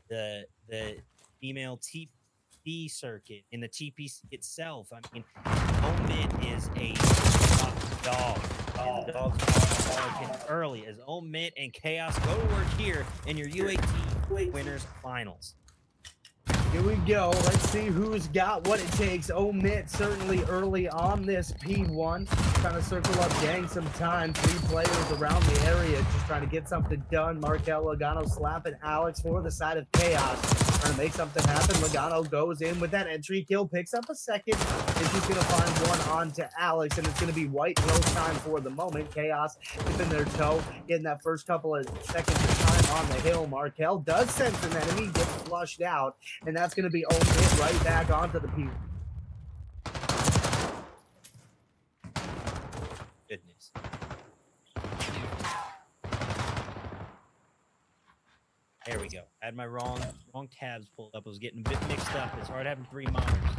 the female TP circuit in the TP itself. I mean, OMiT is a top dog. And the dogs are barking early as OMiT and Chaos go to work here in your U18 winners finals. Here we go. Let's see who's got what it takes. OMiT certainly early on this P1. Trying to circle up, gang some time. 3 players around the area just trying to get something done. Markel Logano slapping Alex for the side of Chaos. Trying to make something happen. Logano goes in with that entry kill, picks up a second. Is just going to find one on to Alex, and it's going to be White Hill time for the moment. Chaos dipping their toe, getting that first couple of seconds of time on the hill. Markel does sense an enemy, gets flushed out, and that's going to be OMiT right back onto the P. Goodness. There we go. Had my wrong tabs pulled up. I was getting a bit mixed up. It's hard having 3 monitors.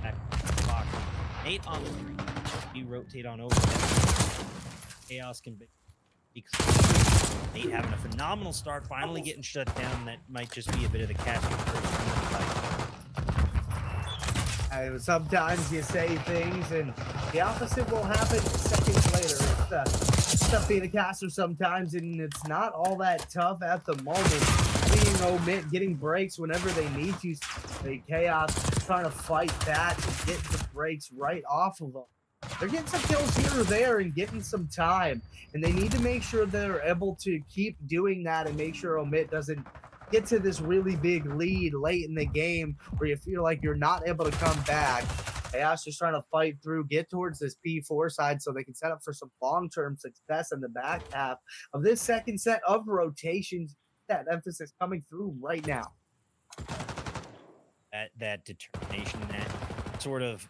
Back to the box. 8 on the 3. You rotate on over. Chaos can be. Nate having a phenomenal start, finally getting shut down. That might just be a bit of the catching first. Sometimes you say things and the opposite will happen seconds later. It's tough being a caster sometimes, and it's not all that tough at the moment. Seeing OMiT getting breaks whenever they need to. Chaos trying to fight that and get the breaks right off of them. They're getting some kills here or there and getting some time, and they need to make sure they're able to keep doing that and make sure OMiT doesn't get to this really big lead late in the game where you feel like you're not able to come back. Chaos just trying to fight through, get towards this P4 side so they can set up for some long-term success in the back half of this second set of rotations. That emphasis coming through right now. That determination, that sort of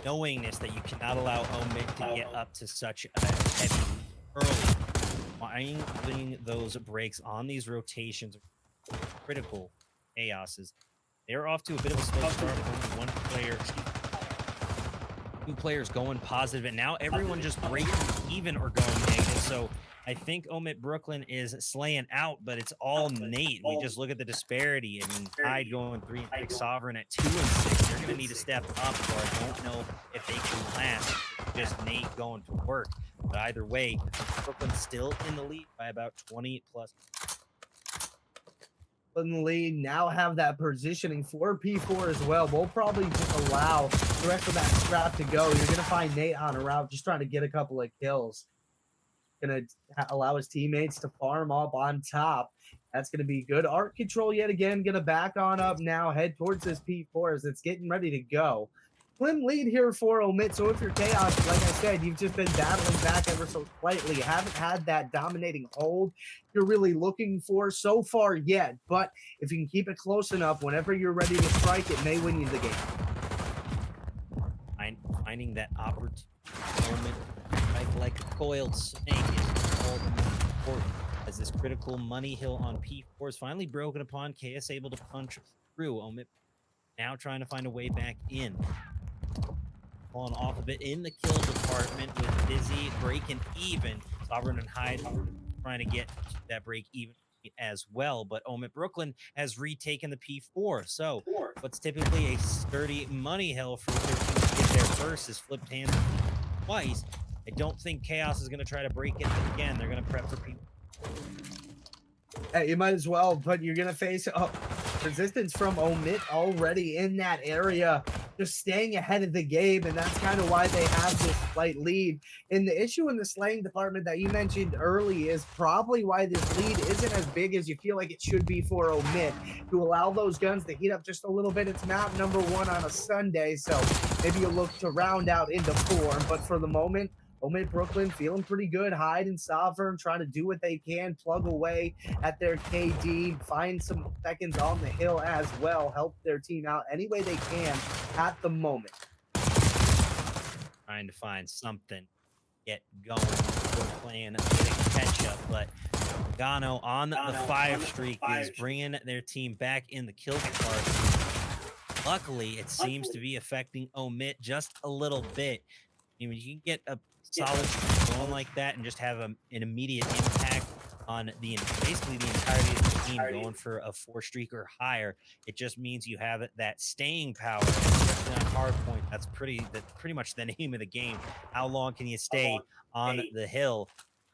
knowingness that you cannot allow OMiT to get up to such a heavy early. Finding those breaks on these rotations are critical. Chaoses. They're off to a bit of a slow start with only 1 player, 2 players going positive, and now everyone just breaking even or going negative. So I think OMiT Brooklyn is slaying out, but it's all Nate. We just look at the disparity. I mean, Hyde going 3 and 6, Sovereign at 2 and 6. They're going to need to step up, or I don't know if they can last. Just Nate going to work. But either way, Brooklyn's still in the lead by about 20 plus. In the lead, now have that positioning for P4 as well. We'll probably just allow the rest of that scrap to go. You're going to find Nate on a route just trying to get a couple of kills. Going to allow his teammates to farm up on top. That's going to be good. Art control yet again. Going to back on up now. Head towards this P4 as it's getting ready to go. Slim lead here for OMiT. So if you're Chaos, like I said, you've just been battling back ever so slightly. You haven't had that dominating hold you're really looking for so far yet. But if you can keep it close enough, whenever you're ready to strike, it may win you the game. Finding that opportunity moment, like a coiled snake, is all the more important, as this critical money hill on P4 is finally broken upon. KS able to punch through. OMiT now trying to find a way back in. Falling off a bit in the kill department with Busy breaking even. Sovereign and Hyde trying to get that break even as well, but OMiT Brooklyn has retaken the P4. So what's typically a sturdy money hill for 13 to get there first is flipped hands twice. I don't think Chaos is going to try to break it again. They're going to prep for P4. Hey, you might as well, but you're going to face resistance from OMiT already in that area, just staying ahead of the game, and that's kind of why they have this slight lead. And the issue in the slaying department that you mentioned early is probably why this lead isn't as big as you feel like it should be for OMiT, to allow those guns to heat up just a little bit. It's map number 1 on a Sunday, so maybe you look to round out into form, but for the moment, OMiT Brooklyn feeling pretty good. Hyde and Sovereign trying to do what they can, plug away at their KD, find some seconds on the hill as well, help their team out any way they can at the moment. Trying to find something, get going, still playing a bit of catch up, but Gano on the 5 streak is bringing their team back in the kill department. Luckily, it seems to be affecting OMiT just a little bit. I mean, you can get a solid going like that and just have an immediate impact on basically the entirety of the team going for a 4 streak or higher. It just means you have that staying power, especially on hard point. That's pretty much the name of the game. How long can you stay on the hill?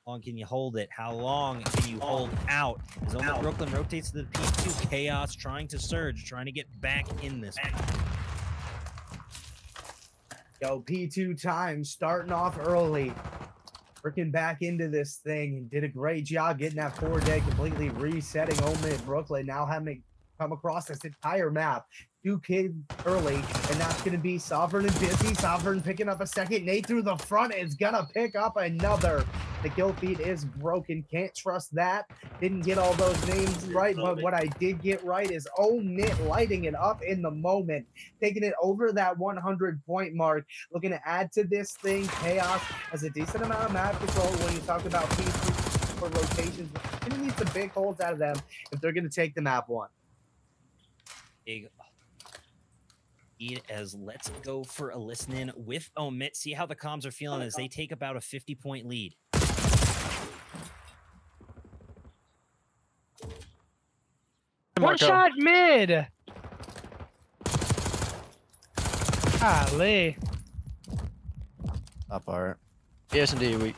How long can you hold it? How long can you hold out? As OMiT Brooklyn rotates to the P2, Kaos trying to surge, trying to get back in this one. Yo, P2 time starting off early. Working back into this thing and did a great job getting that 4-day completely resetting OMiT Brooklyn. Now having come across this entire map. 2 kids early, and that's going to be Sovereign and Busy. Sovereign picking up a second. Nate through the front is going to pick up another. The kill feed is broken. Can't trust that. Didn't get all those names right, but what I did get right is OMiT lighting it up in the moment, taking it over that 100-point mark. Looking to add to this thing. Kaos has a decent amount of map control when you talk about P3 for rotations. Going to need some big holds out of them if they're going to take the map one. Big as let's go for a listen in with OMiT, see how the comms are feeling as they take about a 50-point lead. One shot mid. Golly. Up art. Yes, indeed. We.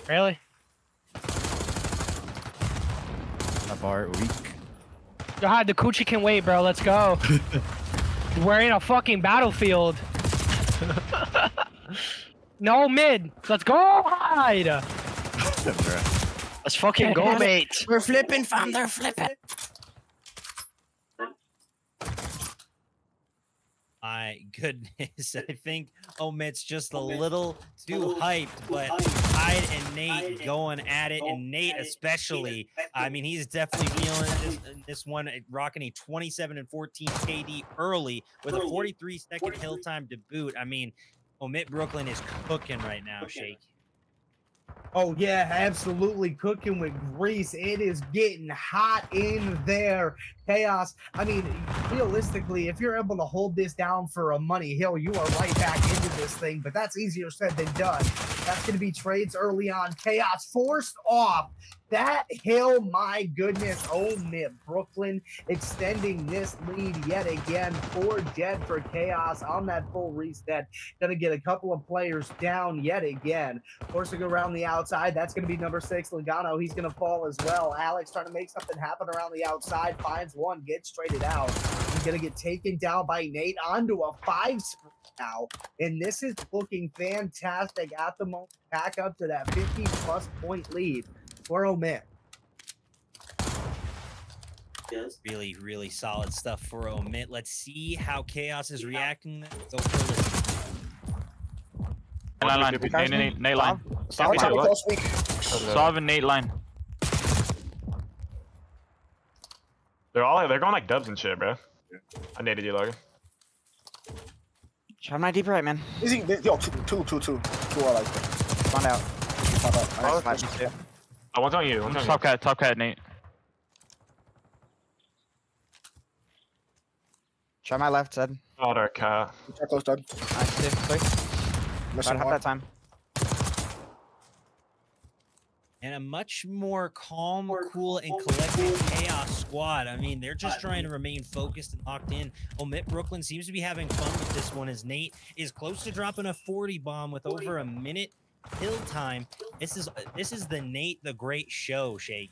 Really? Up art. Weak. God, the coochie can wait, bro. Let's go. We're in a fucking battlefield. No mid. Let's go hide. Let's fucking go, mate. We're flipping, fam. They're flipping. My goodness, I think OMiT's just a little too hyped, but Hyde and Nate going at it, and Nate especially. I mean, he's definitely feeling this one, rocking a 27 and 14 KD early with a 43-second hill time to boot. I mean, OMiT Brooklyn is cooking right now, Shake. Oh, yeah, absolutely cooking with grease. It is getting hot in there. Kaos. I mean, realistically, if you're able to hold this down for a money hill, you are right back into this thing, but that's easier said than done. That's going to be trades early on. Kaos forced off that hill. My goodness. OMiT Brooklyn extending this lead yet again. 4 Jed for Kaos on that full reset. Going to get a couple of players down yet again. Forcing around the outside. That's going to be number 6, Logano. He's going to fall as well. Alex trying to make something happen around the outside. Finds one, gets traded out. He's going to get taken down by Nate onto a 5 now. And this is looking fantastic at the moment. Back up to that 50-plus point lead for OMiT. Really, really solid stuff for OMiT. Let's see how Kaos is reacting. Go for a listen. Nate line. Solve and Nate line. They're going like dubs and shit, bro. I naded you, Logan. Try my deep right, man. Easy, yo, two are like Find out. I want on you. Top cat, Nate. Try my left side. Oh, our cat. Check close, done. Nice, 2, 3. Mission Have that time. And a much more calm, cool, and collected Kaos squad. I mean, they're just trying to remain focused and locked in. OMiT Brooklyn seems to be having fun with this one as Nate is close to dropping a 40 bomb with over a minute kill time. This is the Nate the Great show, Shake.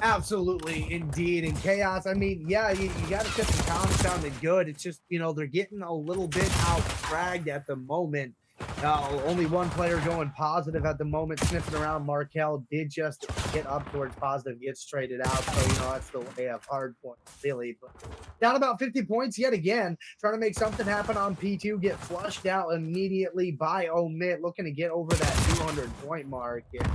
Absolutely, indeed. And Kaos, I mean, yeah, you got to get the comms sounding good. It's just, you know, they're getting a little bit out-fragged at the moment. Only one player going positive at the moment, sniffing around. Markel did just get up towards positive, gets traded out. So, you know, that's the way of hard points, really. But down about 50 points yet again, trying to make something happen on P2, get flushed out immediately by OMiT, looking to get over that 200-point mark. And,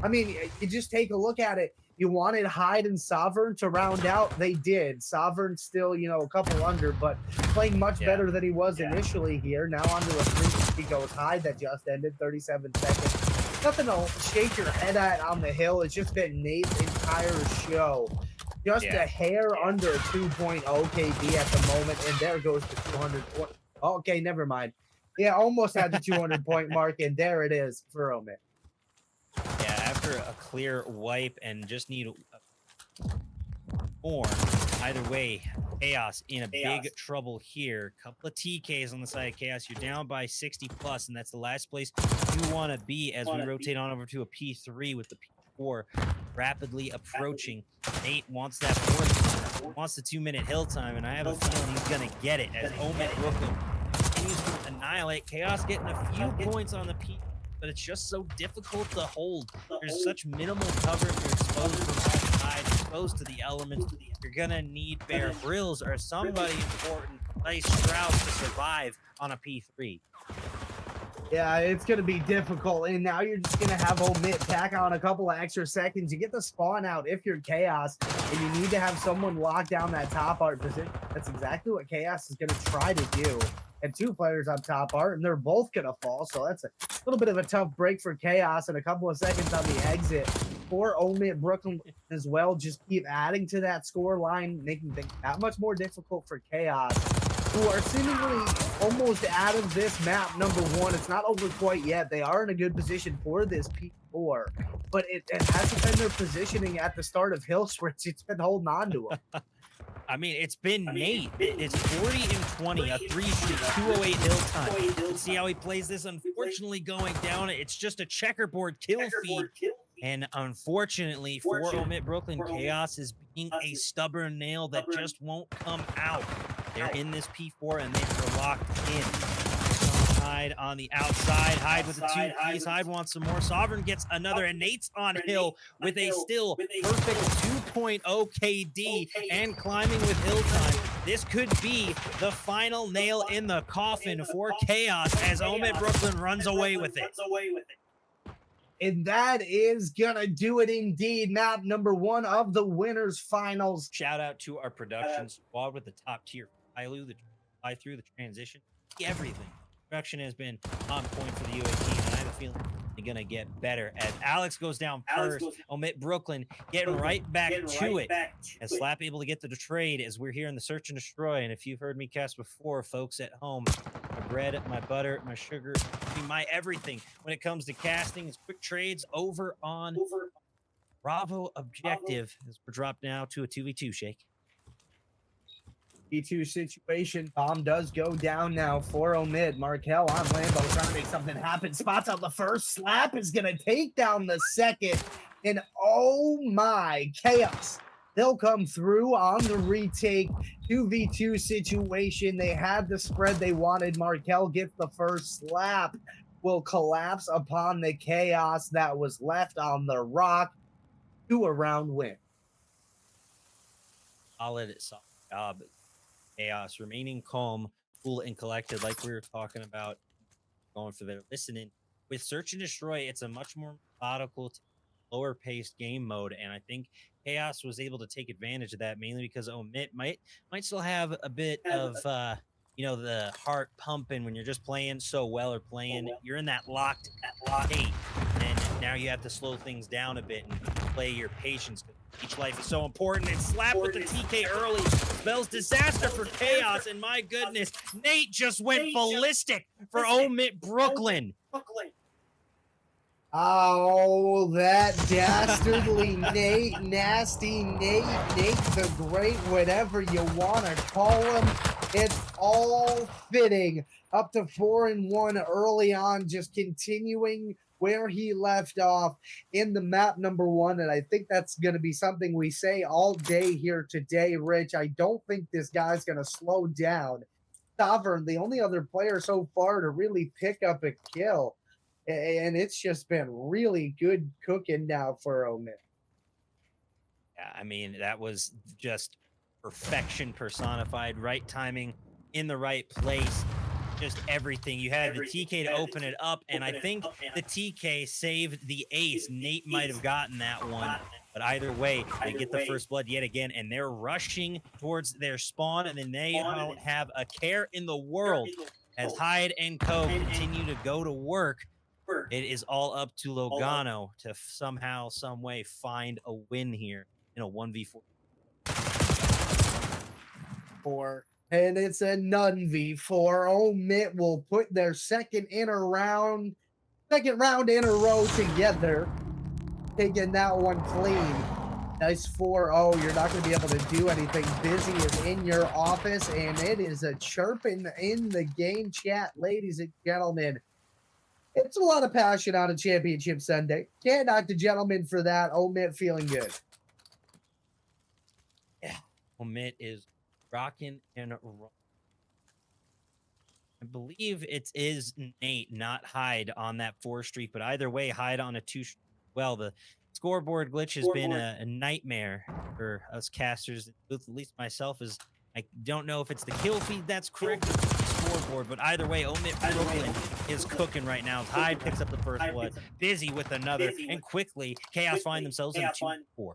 I mean, you just take a look at it. You wanted Hyde and Sovereign to round out. They did. Sovereign still, you know, a couple under, but playing much better than he was initially here. Now onto a 3. He goes Hyde that just ended, 37 seconds. Nothing to shake your head at on the hill. It's just been Nate's entire show. Just a hair under 2.0 KD at the moment, and there goes the 200. Okay, never mind. Yeah, almost had the 200-point mark, and there it is for OMiT. Yeah, after a clear wipe and just need more. Either way, Chaos in a big trouble here. Couple of TKs on the side of Chaos. You're down by 60 plus, and that's the last place you want to be as we rotate on over to a P3 with the P4 rapidly approaching. Nate wants that 40, wants the 2-minute hill time, and I have a feeling he's going to get it as OMiT Brooklyn continues to annihilate. Chaos getting a few points on the P, but it's just so difficult to hold. There's such minimal cover if you're exposed from all sides, exposed to the elements. You're gonna need Bear Grylls or somebody important, like Strauss, to survive on a P3. Yeah, it's going to be difficult, and now you're just going to have OMiT tack on a couple of extra seconds. You get the spawn out if you're Chaos, and you need to have someone lock down that top art position. That's exactly what Chaos is going to try to do. And 2 players on top art, and they're both going to fall, so that's a little bit of a tough break for Chaos, and a couple of seconds on the exit for OMiT Brooklyn as well. Just keep adding to that score line, making things that much more difficult for Chaos, who are seemingly almost out of this map. Number 1, it's not over quite yet. They are in a good position for this P4, but it hasn't been their positioning at the start of Hill Switch. It's been holding on to them. I mean, it's been Nate. It's 40 and 20, a 3 streak, 208 hill time. Let's see how he plays this. Unfortunately, going down, it's just a checkerboard kill feed. And unfortunately for OMiT Brooklyn, Chaos is being a stubborn nail that just won't come out. They're in this P4 and they are locked in. Hyde on the outside. Hyde with the 2 keys. Hyde wants some more. Sovereign gets another, and Nate's on hill with a still perfect 2.0 KD and climbing with hill time. This could be the final nail in the coffin for Chaos as OMiT Brooklyn runs away with it. And that is gonna do it indeed. Map number 1 of the winners finals. Shout out to our production squad with the top tier fly through the transition, everything. Production has been on point for the U18, and I have a feeling they're gonna get better as Alex goes down first. OMiT Brooklyn getting right back to it as Slap able to get the trade as we're here in the search and destroy. And if you've heard me cast before, folks at home, my bread, my butter, my sugar, my everything when it comes to casting is quick trades over on Bravo Objective as we're dropped now to a 2v2 shake. P2 situation. Bomb does go down now for OMiT. Markel on Lambo trying to make something happen. Spots on the first. Slap is going to take down the second. And oh my, Chaos. They'll come through on the retake. 2v2 situation. They had the spread they wanted. Markel gets the first. Slap will collapse upon the Chaos that was left on the rock. 2-round win. Solid job. Chaos remaining calm, cool, and collected, like we were talking about, going for their listening. With Search and Destroy, it's a much more methodical, lower paced game mode, and I think Chaos was able to take advantage of that, mainly because OMiT might still have a bit of the heart pumping when you're just playing so well or playing. You're in that locked state, and now you have to slow things down a bit and play your patience. Each life is so important. And Slap with the TK early spells disaster for Chaos. And my goodness, Nate just went ballistic for OMiT Brooklyn. Oh, that dastardly Nate, nasty Nate, Nate the Great, whatever you want to call him. It's all fitting. Up to 4-1 early on, just continuing where he left off in the map number 1. And I think that's going to be something we say all day here today, Rich. I don't think this guy's going to slow down. Sovereign, the only other player so far to really pick up a kill. And it's just been really good cooking now for OMiT. Yeah, I mean, that was just perfection personified. Right timing in the right place. Just everything. You had the TK to open it up, and I think the TK saved the ace. Nate might have gotten that one, but either way, they get the first blood yet again, and they're rushing towards their spawn, and then they don't have a care in the world as Hyde and Co. continue to go to work. It is all up to Logano to somehow, some way find a win here in a 1v4. For And it's a none v4. OMiT will put their second round in a row together, taking that one clean. Nice 4-0. You're not going to be able to do anything. Busy is in your office, and it is a chirping in the game chat, ladies and gentlemen. It's a lot of passion on a championship Sunday. Can't knock the gentleman for that. OMiT feeling good. Yeah, OMiT is rocking and rolling. I believe it is Nate, not Hyde, on that 4 streak, but either way, Hyde on a 2. Well, the scoreboard glitch has been a nightmare for us casters, at least myself. Is I don't know if it's the kill feed that's correct or the scoreboard, but either way, OMiT Brooklyn is cooking right now. Hyde picks up the first one, Busy with another, and quickly Chaos find themselves in a 2-4.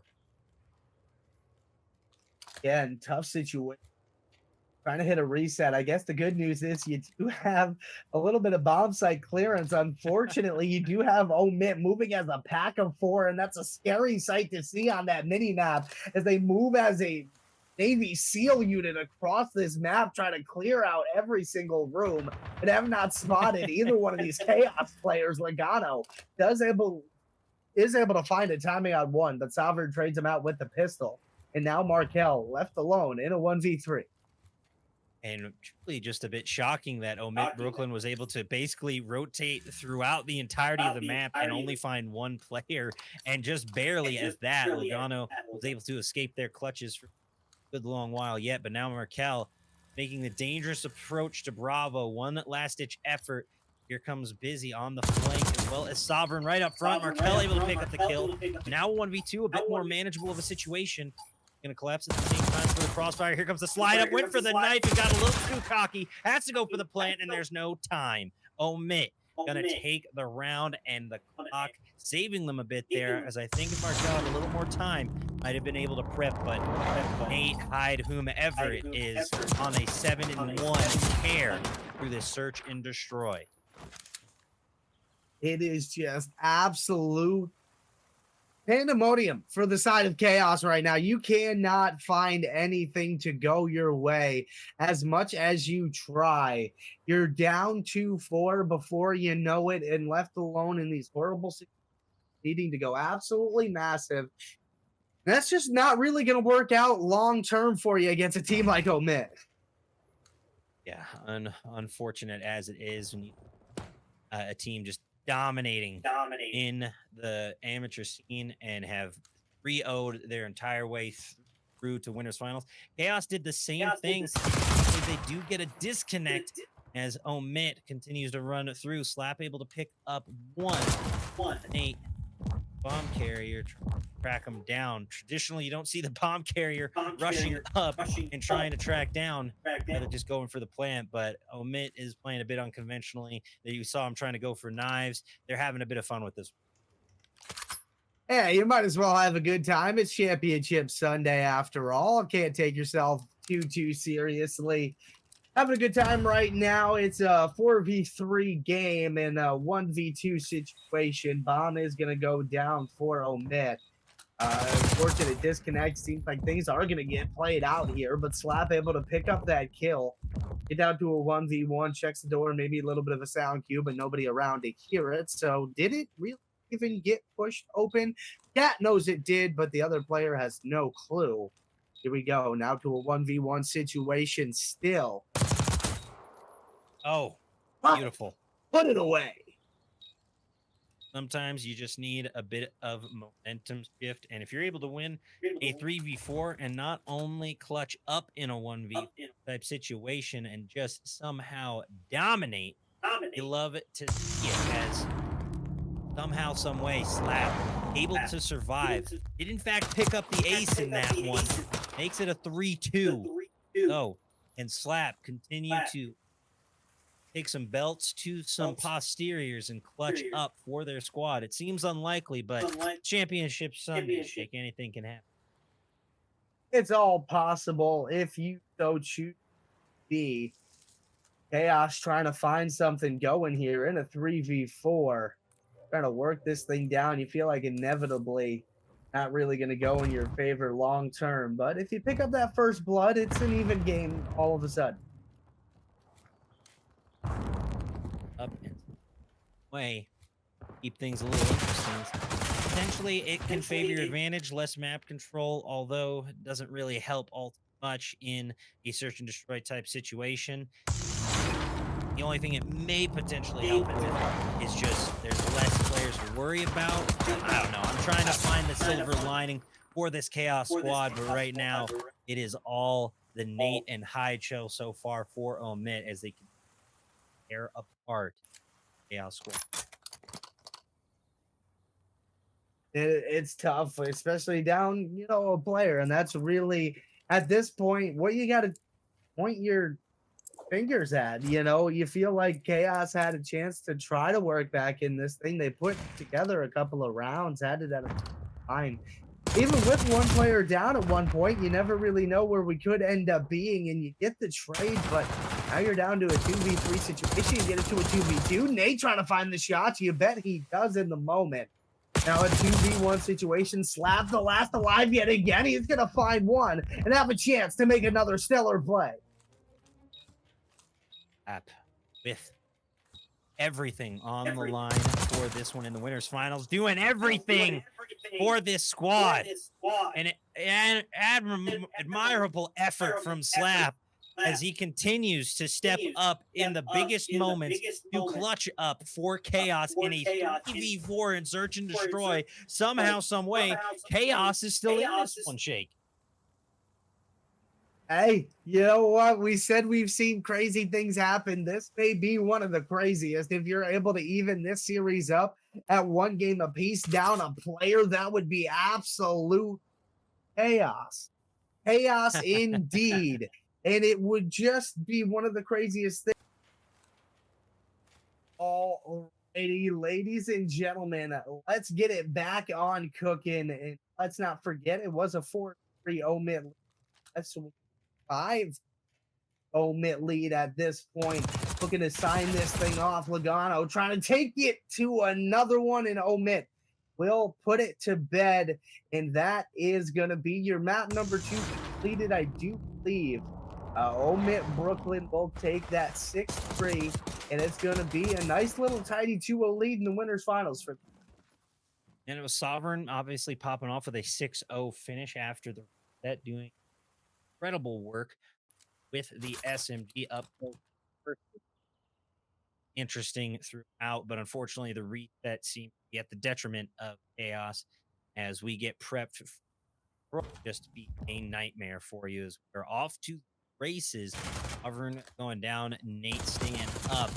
Yeah, and tough situation. Trying to hit a reset. I guess the good news is you do have a little bit of bomb site clearance. Unfortunately, you do have OMiT moving as a pack of 4, and that's a scary sight to see on that mini map as they move as a Navy SEAL unit across this map, trying to clear out every single room, and have not spotted either one of these Chaos players. Logano is able to find a timing on one, but Sovereign trades him out with the pistol, and now Markel left alone in a 1v3. And truly just a bit shocking that OMiT Brooklyn was able to basically rotate throughout the entirety of the map and only find one player. And just barely as that, Logano was able to escape their clutches for a good long while yet. But now Markel making the dangerous approach to Bravo. One last-ditch effort. Here comes Busy on the flank, as well as Sovereign right up front. Markel able to pick up the kill. Now 1v2, a bit more manageable of a situation. Gonna collapse at the same time for the crossfire. Here comes the slide up. Went for the knife and got a little too cocky. Has to go for the plant, and there's no time. OMiT gonna take the round and the clock, saving them a bit there, as I think if Markel had a little more time, might have been able to prep, but Nate, Hyde, whomever it is, on a 7-1 tear through this search and destroy. It is just absolute pandemonium for the side of Chaos right now. You cannot find anything to go your way as much as you try. You're down 2-4 before you know it, and left alone in these horrible situations, needing to go absolutely massive. That's just not really going to work out long term for you against a team like OMiT. Yeah, unfortunate as it is when you a team just dominating in the amateur scene and have 3-0'd their entire way through to winners finals. Chaos did the same thing. They do get a disconnect as OMiT continues to run through. Slap able to pick up one. Nate, bomb carrier, track them down. Traditionally, you don't see the bomb carrier rushing up and trying to track down. They're just going for the plant, but OMiT is playing a bit unconventionally. You saw him trying to go for knives. They're having a bit of fun with this. Yeah, you might as well have a good time. It's Championship Sunday after all. Can't take yourself too seriously. Having a good time right now. It's a 4v3 game in a 1v2 situation. Bomb is going to go down for OMiT. Unfortunate disconnect. Seems like things are going to get played out here, but Slap able to pick up that kill. Get down to a 1v1, checks the door, maybe a little bit of a sound cue, but nobody around to hear it. So did it really even get pushed open? Cat knows it did, but the other player has no clue. Here we go. Now to a 1v1 situation still. Oh, beautiful. Put it away. Sometimes you just need a bit of momentum shift. And if you're able to win a 3v4 and not only clutch up in a 1v type situation and just somehow dominate, you love it to see it as somehow, some way, Slap able to survive. Did in fact pick up the ace in that one. Makes it a 3-2. So, and Slap continue to take some belts to some posteriors and clutch up for their squad. It seems unlikely, but championship Sunday, Shake, anything can happen. It's all possible if you so choose to be. Chaos trying to find something going here in a 3v4. Trying to work this thing down. You feel like inevitably not really going to go in your favor long term. But if you pick up that first blood, it's an even game all of a sudden. Up and way, keep things a little interesting. Potentially, it can favor your advantage, less map control, although it doesn't really help all too much in a search and destroy type situation. The only thing it may potentially help it with is just there's less players to worry about. I don't know. I'm trying to find the silver lining for this Chaos squad, but right now it is all the Nate and Hyde show so far for OMiT as they can tear apart Chaos squad. It's tough, especially down, a player, and that's really at this point what you got to point your fingers at. You feel like Chaos had a chance to try to work back in this thing. They put together a couple of rounds, had it at a time. Even with one player down at one point, you never really know where we could end up being, and you get the trade, but now you're down to a 2v3 situation. You get it to a 2v2. Nate trying to find the shots. You bet he does in the moment. Now a 2v1 situation. Slap the last alive yet again. He's going to find one and have a chance to make another stellar play. With everything on the line for this one in the winners finals, doing everything for this squad, and an admirable effort from Slap as he continues to step up in the biggest moments to clutch up for Chaos in a 3v4 in search and destroy. Somehow, some way, Chaos is still in this one, Shake. Hey, you know what? We said we've seen crazy things happen. This may be one of the craziest. If you're able to even this series up at one game apiece down a player, that would be absolute chaos. Chaos indeed. And it would just be one of the craziest things. Alrighty, ladies and gentlemen, let's get it back on cooking. And let's not forget, it was a 4-3 OMiT. That's 5 OMiT lead at this point. Looking to sign this thing off. Logano trying to take it to another one, and OMiT will put it to bed. And that is going to be your map number 2 completed, I do believe. OMiT Brooklyn will take that 6-3, and it's going to be a nice little tidy 2-0 lead in the winners finals for them. And it was Sovereign obviously popping off with a 6-0 finish after the set, doing incredible work with the SMG up interesting throughout, but unfortunately the reset seemed to be at the detriment of Chaos as we get prepped for just to be a nightmare for you as we're off to races. Sovereign going down, Nate staying up.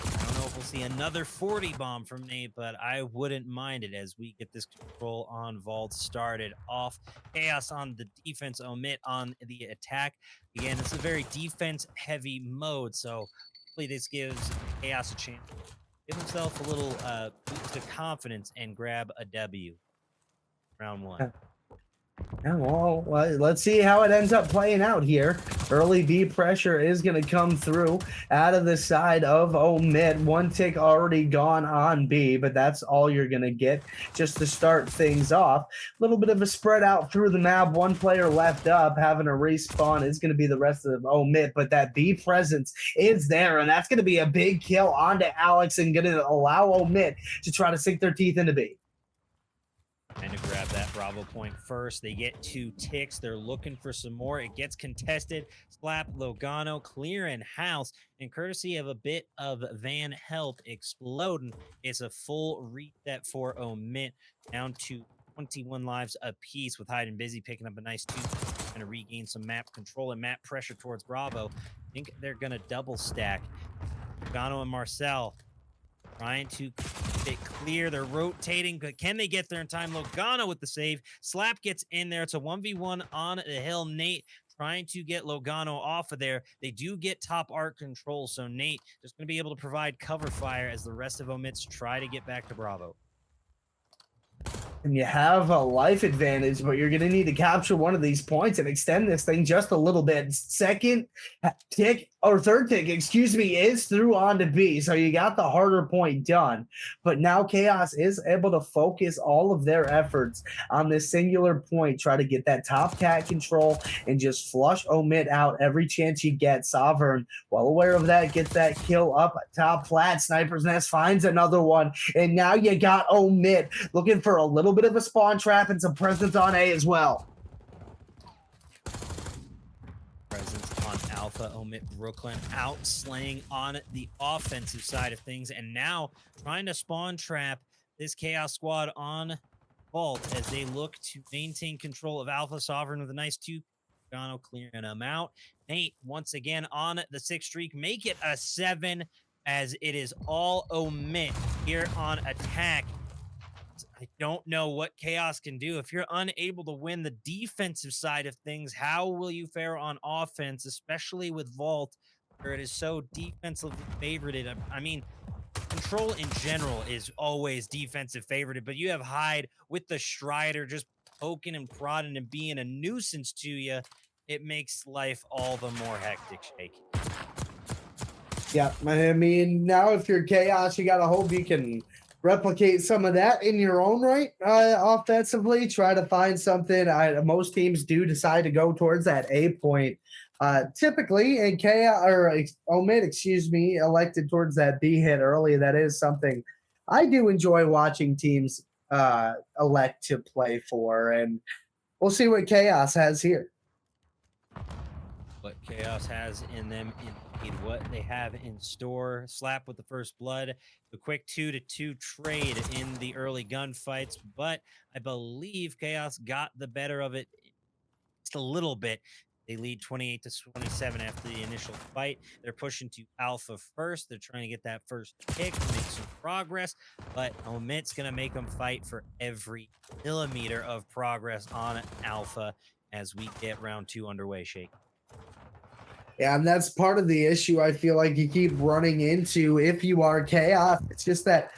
I don't know if we'll see another 40 bomb from Nate, but I wouldn't mind it as we get this control on Vault started off. Chaos on the defense, OMiT on the attack. Again, it's a very defense-heavy mode, so hopefully this gives Chaos a chance to give himself a little boost of confidence and grab a W. Round 1. Yeah, well, let's see how it ends up playing out here. Early B pressure is going to come through out of the side of OMiT. One tick already gone on B, but that's all you're going to get just to start things off. A little bit of a spread out through the map. One player left up, having a respawn is going to be the rest of OMiT, but that B presence is there, and that's going to be a big kill onto Alex and going to allow OMiT to try to sink their teeth into B. And to grab that Bravo point first. They get 2 ticks. They're looking for some more. It gets contested. Slap, Logano, clear in house. And courtesy of a bit of Van Help exploding, it's a full reset for OMiT. Down to 21 lives apiece with Hyde and Busy picking up a nice 2. Going to regain some map control and map pressure towards Bravo. I think they're going to double stack. Logano and Marcel trying to keep it clear. They're rotating, but can they get there in time? Logano with the save. Slap gets in there. It's a 1v1 on the hill. Nate trying to get Logano off of there. They do get top art control, so Nate just going to be able to provide cover fire as the rest of OMiT's try to get back to Bravo. And you have a life advantage, but you're going to need to capture one of these points and extend this thing just a little bit. Second tick or third pick, excuse me, is through on to B. So you got the harder point done. But now Chaos is able to focus all of their efforts on this singular point, try to get that top cat control and just flush OMiT out every chance you get. Sovereign, well aware of that, gets that kill up top flat. Sniper's Nest finds another one. And now you got OMiT looking for a little bit of a spawn trap and some presence on A as well. Presence on Alpha. OMiT Brooklyn out slaying on the offensive side of things, and now trying to spawn trap this Chaos squad on Vault as they look to maintain control of Alpha. Sovereign with a nice 2. Gano clearing them out. Nate once again on the 6 streak, make it a 7 as it is all OMiT here on attack. I don't know what Chaos can do. If you're unable to win the defensive side of things, how will you fare on offense, especially with Vault, where it is so defensively favorited? I mean, Control in general is always defensive favorited, but you have Hyde with the Strider just poking and prodding and being a nuisance to you. It makes life all the more hectic, Shake. Yeah, I mean, now if you're Chaos, you got to hope you can replicate some of that in your own right offensively. Try to find something. Most teams do decide to go towards that A point. Typically, and Chaos or OMiT, excuse me, elected towards that B hit early. That is something I do enjoy watching teams elect to play for, and we'll see what Chaos has here. What Chaos has in them, indeed, what they have in store. Slap with the first blood, the quick 2-2 trade in the early gunfights, but I believe Chaos got the better of it just a little bit. They lead 28-27 after the initial fight. They're pushing to Alpha first. They're trying to get that first pick to make some progress, but OMiT's going to make them fight for every millimeter of progress on Alpha as we get round 2 underway, Shake. Yeah, and that's part of the issue I feel like you keep running into if you are Chaos. It's just that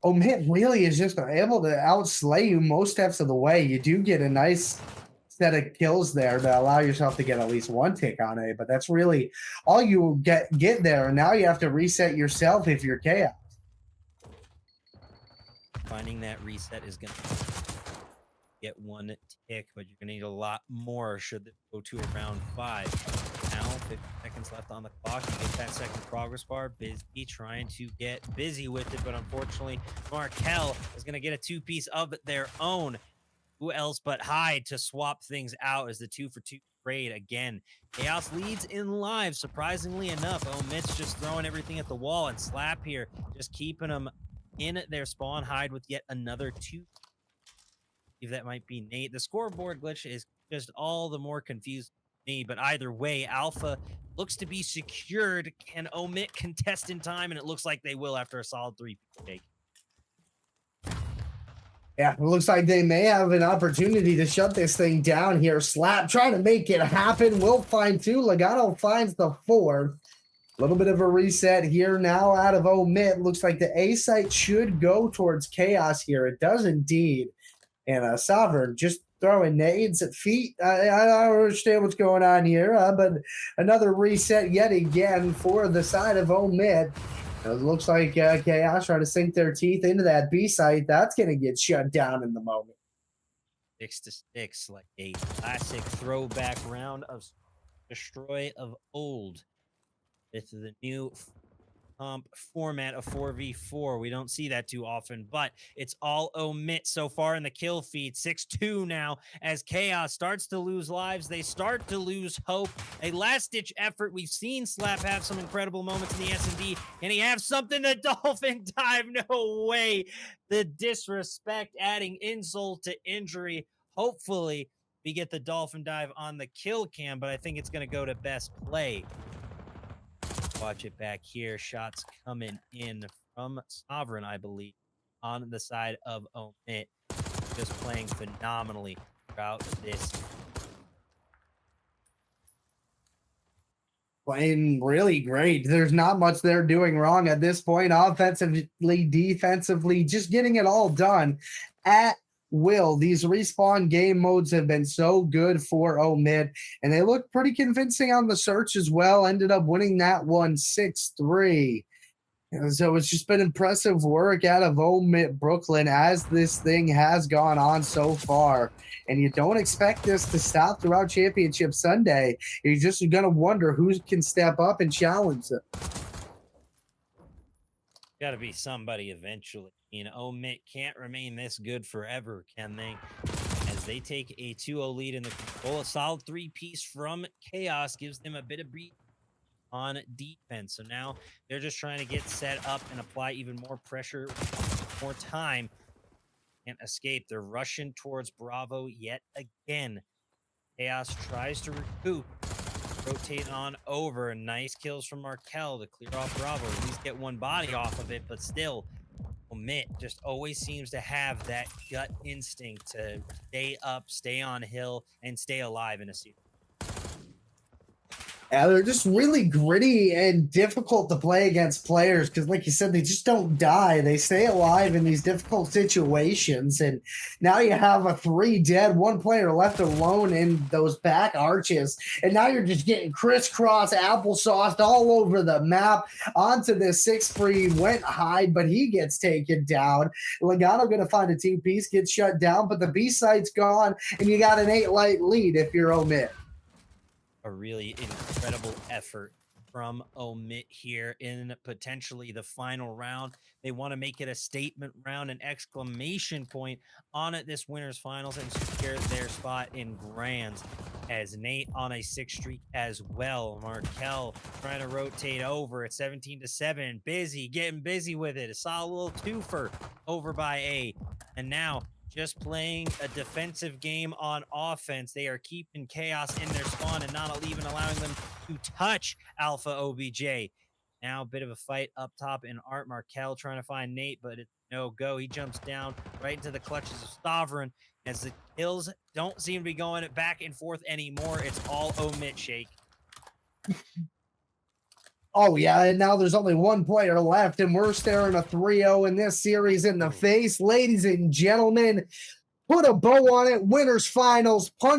OMiT really is just able to outslay you most steps of the way. You do get a nice set of kills there to allow yourself to get at least one tick on A, but that's really all you get there. And now you have to reset yourself if you're Chaos. Finding that reset is going to get one tick, but you're going to need a lot more should it go to around 5. Now, 50 seconds left on the clock. You get that second progress bar. Busy trying to get busy with it, but unfortunately, Markel is going to get a 2-piece of their own. Who else but Hyde to swap things out as the 2-for-2 trade again. Chaos leads in live, surprisingly enough. OMiT's just throwing everything at the wall, and Slap here just keeping them in their spawn. Hyde with yet another 2. If that might be Nate. The scoreboard glitch is just all the more confused to me, but either way, Alpha looks to be secured. Can OMiT contest in time? And it looks like they will after a solid 3 take. Yeah, it looks like they may have an opportunity to shut this thing down here. Slap trying to make it happen. Will find 2. Logano finds the 4th. A little bit of a reset here now out of OMiT. Looks like the A site should go towards Chaos here. It does indeed. And Sovereign just throwing nades at feet. I don't understand what's going on here, but another reset yet again for the side of OMiT. It looks like Chaos trying to sink their teeth into that B site. That's going to get shut down in the moment. 6-6, like a classic throwback round of Destroy of old. It's the new format of 4v4. We don't see that too often, but it's all OMiT so far in the kill feed. 6-2 now as Chaos starts to lose lives. They start to lose hope. A last-ditch effort. We've seen Slap have some incredible moments in the S&D. Can he have something to Dolphin dive? No way. The disrespect adding insult to injury. Hopefully, we get the Dolphin dive on the kill cam, but I think it's going to go to best play. Watch it back here. Shots coming in from Sovereign, I believe, on the side of OMiT. Just playing phenomenally throughout this. Playing really great. There's not much they're doing wrong at this point. Offensively, defensively, just getting it all done at will. These respawn game modes have been so good for OMiT, and they look pretty convincing on the search as well. Ended up winning that one 6-3. And so it's just been impressive work out of OMiT Brooklyn as this thing has gone on so far. And you don't expect this to stop throughout Championship Sunday. You're just going to wonder who can step up and challenge them. Got to be somebody eventually. OMiT can't remain this good forever, can they? As they take a 2-0 lead in the control, a solid 3-piece from Kaos gives them a bit of breathe on defense. So now they're just trying to get set up and apply even more pressure, more time. Can't escape. They're rushing towards Bravo yet again. Kaos tries to recoup. Rotate on over. Nice kills from Markel to clear off Bravo. At least get one body off of it, but still, OMiT just always seems to have that gut instinct to stay up, stay on hill, and stay alive in a series. Yeah, they're just really gritty and difficult to play against players because, like you said, they just don't die. They stay alive in these difficult situations. And now you have a 3 dead, 1 player left alone in those back arches. And now you're just getting crisscross applesauced all over the map onto this 6-free. Went hide, but he gets taken down. Logano going to find a team piece, gets shut down, but the B site's gone, and you got an 8-light lead if you're OMiT. A really incredible effort from OMiT here in potentially the final round. They want to make it a statement round, an exclamation point on it this winners finals, and secure their spot in grands. As Nate on a 6 streak as well. Markel trying to rotate over at 17-7. Busy, getting busy with it. A solid little twofer over by A. And now just playing a defensive game on offense. They are keeping Kaos in their spawn and not even allowing them to touch Alpha OBJ. Now a bit of a fight up top in Art. Markel trying to find Nate, but it's no go. He jumps down right into the clutches of Sovereign as the kills don't seem to be going back and forth anymore. It's all OMiT, Shake. Oh, yeah, and now there's only 1 player left, and we're staring a 3-0 in this series in the face. Ladies and gentlemen, put a bow on it. Winners finals. Punch